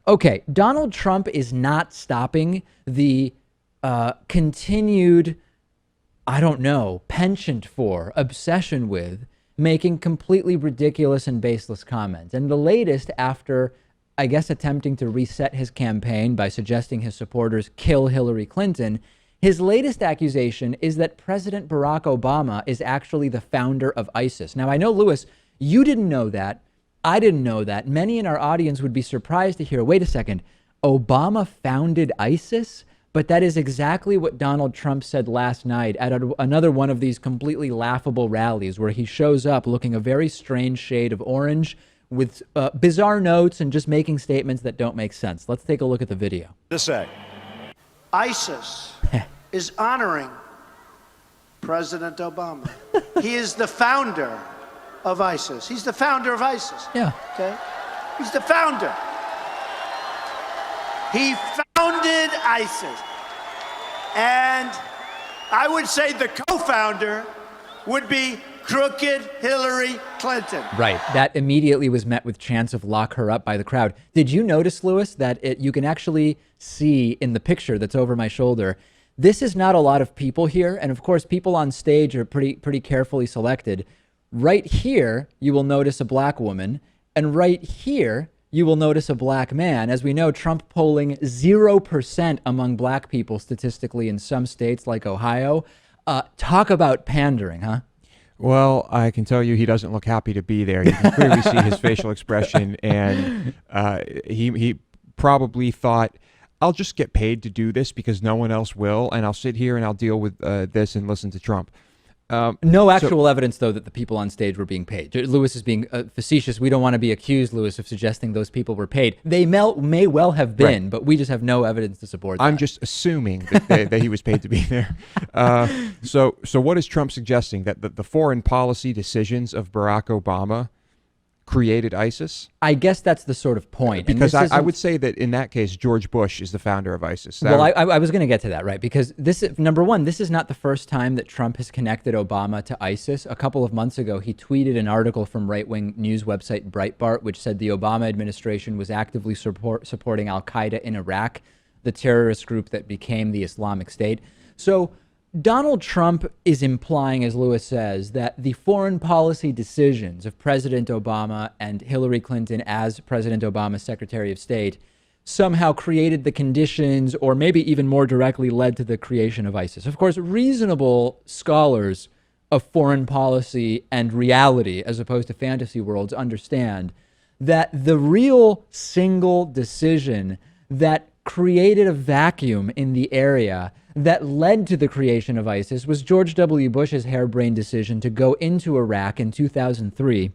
Okay, Donald Trump is not stopping the continued, I don't know, penchant for, obsession with making completely ridiculous and baseless comments. And the latest, after, I guess, attempting to reset his campaign by suggesting his supporters kill Hillary Clinton, his latest accusation is that President Barack Obama is actually the founder of ISIS. Now, I know, Lewis, you didn't know that. I didn't know that. Many in our audience would be surprised to hear, wait a second, Obama founded ISIS? But that is exactly what Donald Trump said last night at another one of these completely laughable rallies where he shows up looking a very strange shade of orange with bizarre notes and just making statements that don't make sense. Let's take a look at the video. To say, ISIS is honoring President Obama. He is the founder of ISIS. He's the founder of ISIS. Yeah. Okay? He's the founder. He founded ISIS. And I would say the co-founder would be crooked Hillary Clinton. Right. That immediately was met with chants of lock her up by the crowd. Did you notice, Lewis, that you can actually see in the picture that's over my shoulder, this is not a lot of people here. And of course, people on stage are pretty carefully selected. Right here, you will notice a black woman. And right here, you will notice a black man. As we know, Trump polling 0% among black people statistically in some states like Ohio. Talk about pandering, huh? Well, I can tell you he doesn't look happy to be there. You can clearly see his facial expression, and he probably thought, I'll just get paid to do this because no one else will, and I'll sit here and I'll deal with this and listen to Trump. No actual evidence, though, that the people on stage were being paid. Lewis is being facetious. We don't want to be accused, Lewis, of suggesting those people were paid. They may well have been, right, but we just have no evidence to support that. I'm just assuming that he was paid to be there. So what is Trump suggesting? That the foreign policy decisions of Barack Obama created ISIS? I guess that's the sort of point. Because I would say that in that case, George Bush is the founder of ISIS. Well, I was going to get to that, right? Because number one, this is not the first time that Trump has connected Obama to ISIS. A couple of months ago, he tweeted an article from right-wing news website Breitbart, which said the Obama administration was actively supporting al-Qaeda in Iraq, the terrorist group that became the Islamic State. So Donald Trump is implying, as Lewis says, that the foreign policy decisions of President Obama and Hillary Clinton as President Obama's Secretary of State somehow created the conditions, or maybe even more directly led to the creation of ISIS. Of course, reasonable scholars of foreign policy and reality, as opposed to fantasy worlds, understand that the real single decision that created a vacuum in the area that led to the creation of ISIS was George W. Bush's harebrained decision to go into Iraq in 2003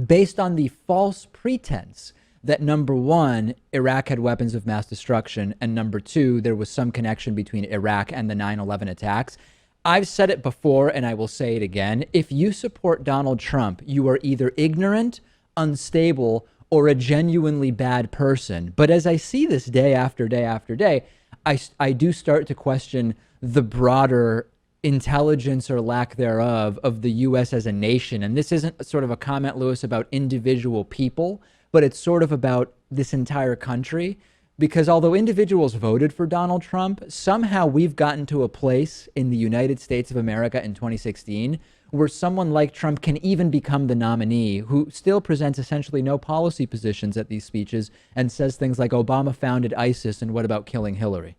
based on the false pretense that, number one, Iraq had weapons of mass destruction, and number two, there was some connection between Iraq and the 9/11 attacks. I've said it before, and I will say it again. If you support Donald Trump, you are either ignorant, unstable, or a genuinely bad person. But as I see this day after day after day, I do start to question the broader intelligence or lack thereof of the U.S. as a nation. And this isn't sort of a comment, Lewis, about individual people, but it's sort of about this entire country. Because although individuals voted for Donald Trump, somehow we've gotten to a place in the United States of America in 2016 where someone like Trump can even become the nominee, who still presents essentially no policy positions at these speeches and says things like Obama founded ISIS and what about killing Hillary?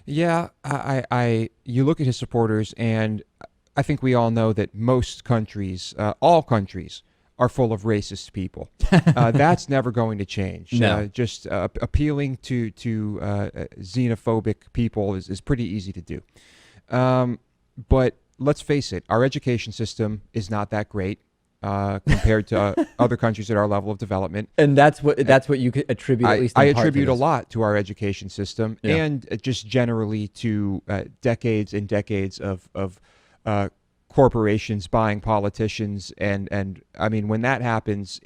Yeah, you look at his supporters, and I think we all know that most countries, all countries, are full of racist people. That's never going to change. No. Just appealing to xenophobic people is pretty easy to do. But let's face it, our education system is not that great compared to other countries at our level of development. And that's what you could attribute, at least in I part, attribute to a this. lot to our education system, Yeah. and just generally to decades and decades of corporations buying politicians, and I mean, when that happens,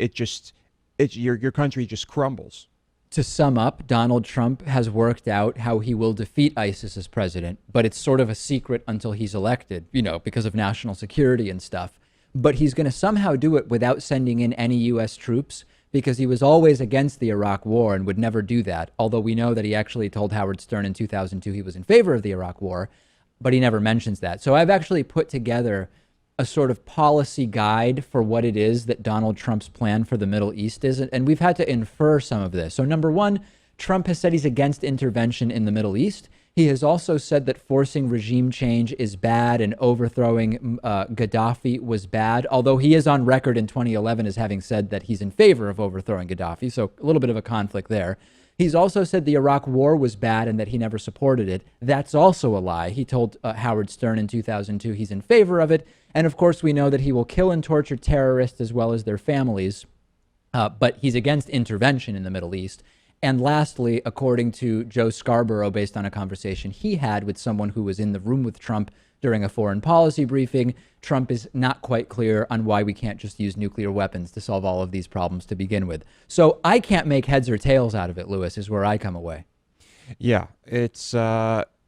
your country just crumbles. To sum up, Donald Trump has worked out how he will defeat ISIS as president, but it's sort of a secret until he's elected, because of national security and stuff. But he's going to somehow do it without sending in any U.S. troops, because he was always against the Iraq war and would never do that. Although we know that he actually told Howard Stern in 2002 he was in favor of the Iraq war, but he never mentions that. So I've actually put together a sort of policy guide for what it is that Donald Trump's plan for the Middle East is. And we've had to infer some of this. So number one, Trump has said he's against intervention in the Middle East. He has also said that forcing regime change is bad and overthrowing Gaddafi was bad, although he is on record in 2011 as having said that he's in favor of overthrowing Gaddafi. So a little bit of a conflict there. He's also said the Iraq war was bad and that he never supported it. That's also a lie. He told Howard Stern in 2002 he's in favor of it. And of course, we know that he will kill and torture terrorists as well as their families. But he's against intervention in the Middle East. And lastly, according to Joe Scarborough, based on a conversation he had with someone who was in the room with Trump during a foreign policy briefing, Trump is not quite clear on why we can't just use nuclear weapons to solve all of these problems to begin with. So I can't make heads or tails out of it, Lewis, is where I come away. Yeah, it's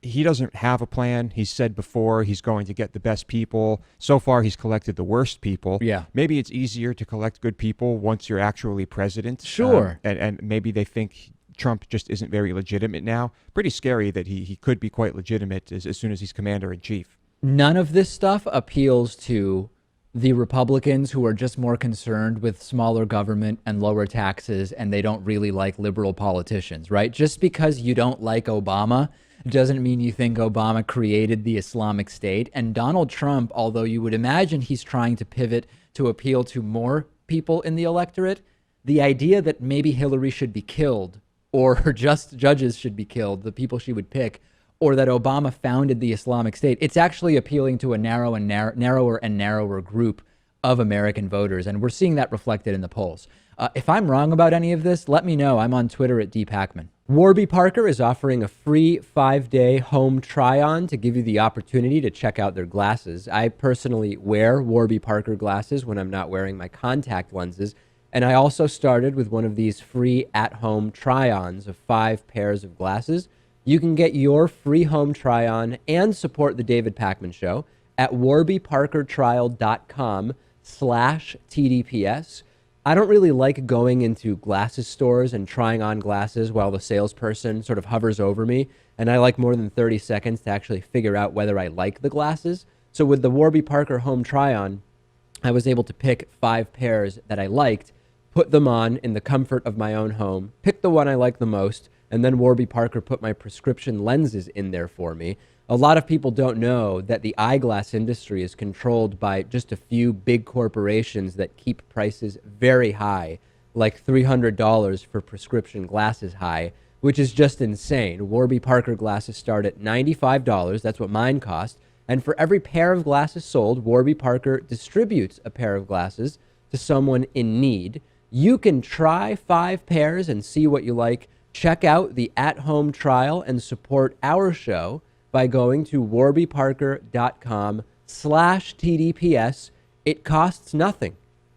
he doesn't have a plan. He's said before he's going to get the best people. So far, he's collected the worst people. Yeah. Maybe it's easier to collect good people once you're actually president. Sure. And maybe they think Trump just isn't very legitimate now. Pretty scary that he could be quite legitimate as soon as he's commander in chief. None of this stuff appeals to the Republicans who are just more concerned with smaller government and lower taxes, and they don't really like liberal politicians, right? Just because you don't like Obama doesn't mean you think Obama created the Islamic State. And Donald Trump, although you would imagine he's trying to pivot to appeal to more people in the electorate, the idea that maybe Hillary should be killed or her just judges should be killed, the people she would pick, or that Obama founded the Islamic State, it's actually appealing to a narrower and narrower group of American voters. And we're seeing that reflected in the polls. If I'm wrong about any of this, let me know. I'm on Twitter at @Pakman. Warby Parker is offering a free 5-day home try-on to give you the opportunity to check out their glasses. I personally wear Warby Parker glasses when I'm not wearing my contact lenses. And I also started with one of these free at-home try-ons of 5 pairs of glasses. You can get your free home try-on and support the David Pakman Show at warbyparkertrial.com/TDPS. I don't really like going into glasses stores and trying on glasses while the salesperson sort of hovers over me. And I like more than 30 seconds to actually figure out whether I like the glasses. So with the Warby Parker home try-on, I was able to pick 5 pairs that I liked, put them on in the comfort of my own home, pick the one I like the most, and then Warby Parker put my prescription lenses in there for me. A lot of people don't know that the eyeglass industry is controlled by just a few big corporations that keep prices very high, like $300 for prescription glasses high, which is just insane. Warby Parker glasses start at $95. That's what mine cost. And for every pair of glasses sold, Warby Parker distributes a pair of glasses to someone in need. You can try 5 pairs and see what you like. Check out the at-home trial and support our show by going to warbyparker.com/TDPS. It costs nothing.